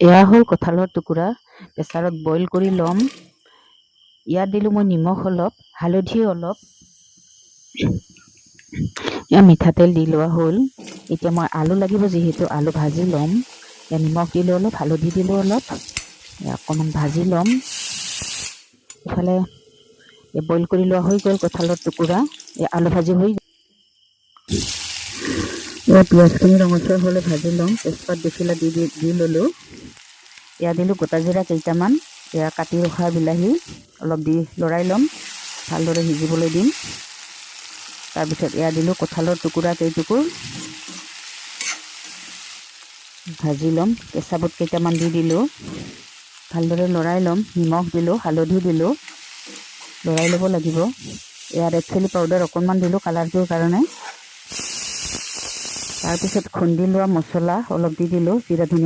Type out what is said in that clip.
এয়া হ'ল কঁঠালৰ টুকুৰা প্ৰেছাৰত বইল কৰি ল'ম। ইয়াত দিলোঁ মই নিমখ অলপ, হালধি অলপ, এয়া মিঠাতেল দি লোৱা হ'ল। এতিয়া মই আলু লাগিব যিহেতু আলু ভাজি ল'ম। এয়া নিমখ দিলোঁ অলপ, হালধি দিলোঁ অলপ, অকণমান ভাজি ল'ম। ইফালে বইল কৰি লোৱা হৈ গ'ল কঁঠালৰ টুকুৰা, আলু ভাজি হৈ গ'ল। পিঁয়াজখিনি ৰঙচুৱা হ'লে ভাজি ল'ম। তেজপাত দুখিলা দি ল'লোঁ। এয়া দিলোঁ গোটা জিৰা কেইটামান, এয়া কাটি ৰখা বিলাহী অলপ দি লৰাই ল'ম, ভালদৰে সিজিবলৈ দিম। তাৰপিছত এয়া দিলোঁ কঁঠালৰ টুকুৰা কেইটুকুৰ, ভাজি ল'ম। কেঁচা বুট কেইটামান দি দিলোঁ, ভালদৰে লৰাই ল'ম। নিমখ দিলোঁ, হালধি দিলোঁ, লৰাই ল'ব লাগিব। এয়া ৰেড চিলি পাউডাৰ অকণমান দিলোঁ কালাৰটোৰ কাৰণে। তাৰপিছত খুন্দি লোৱা মছলা অলপ দি দিলোঁ, জিৰা ধনিয়া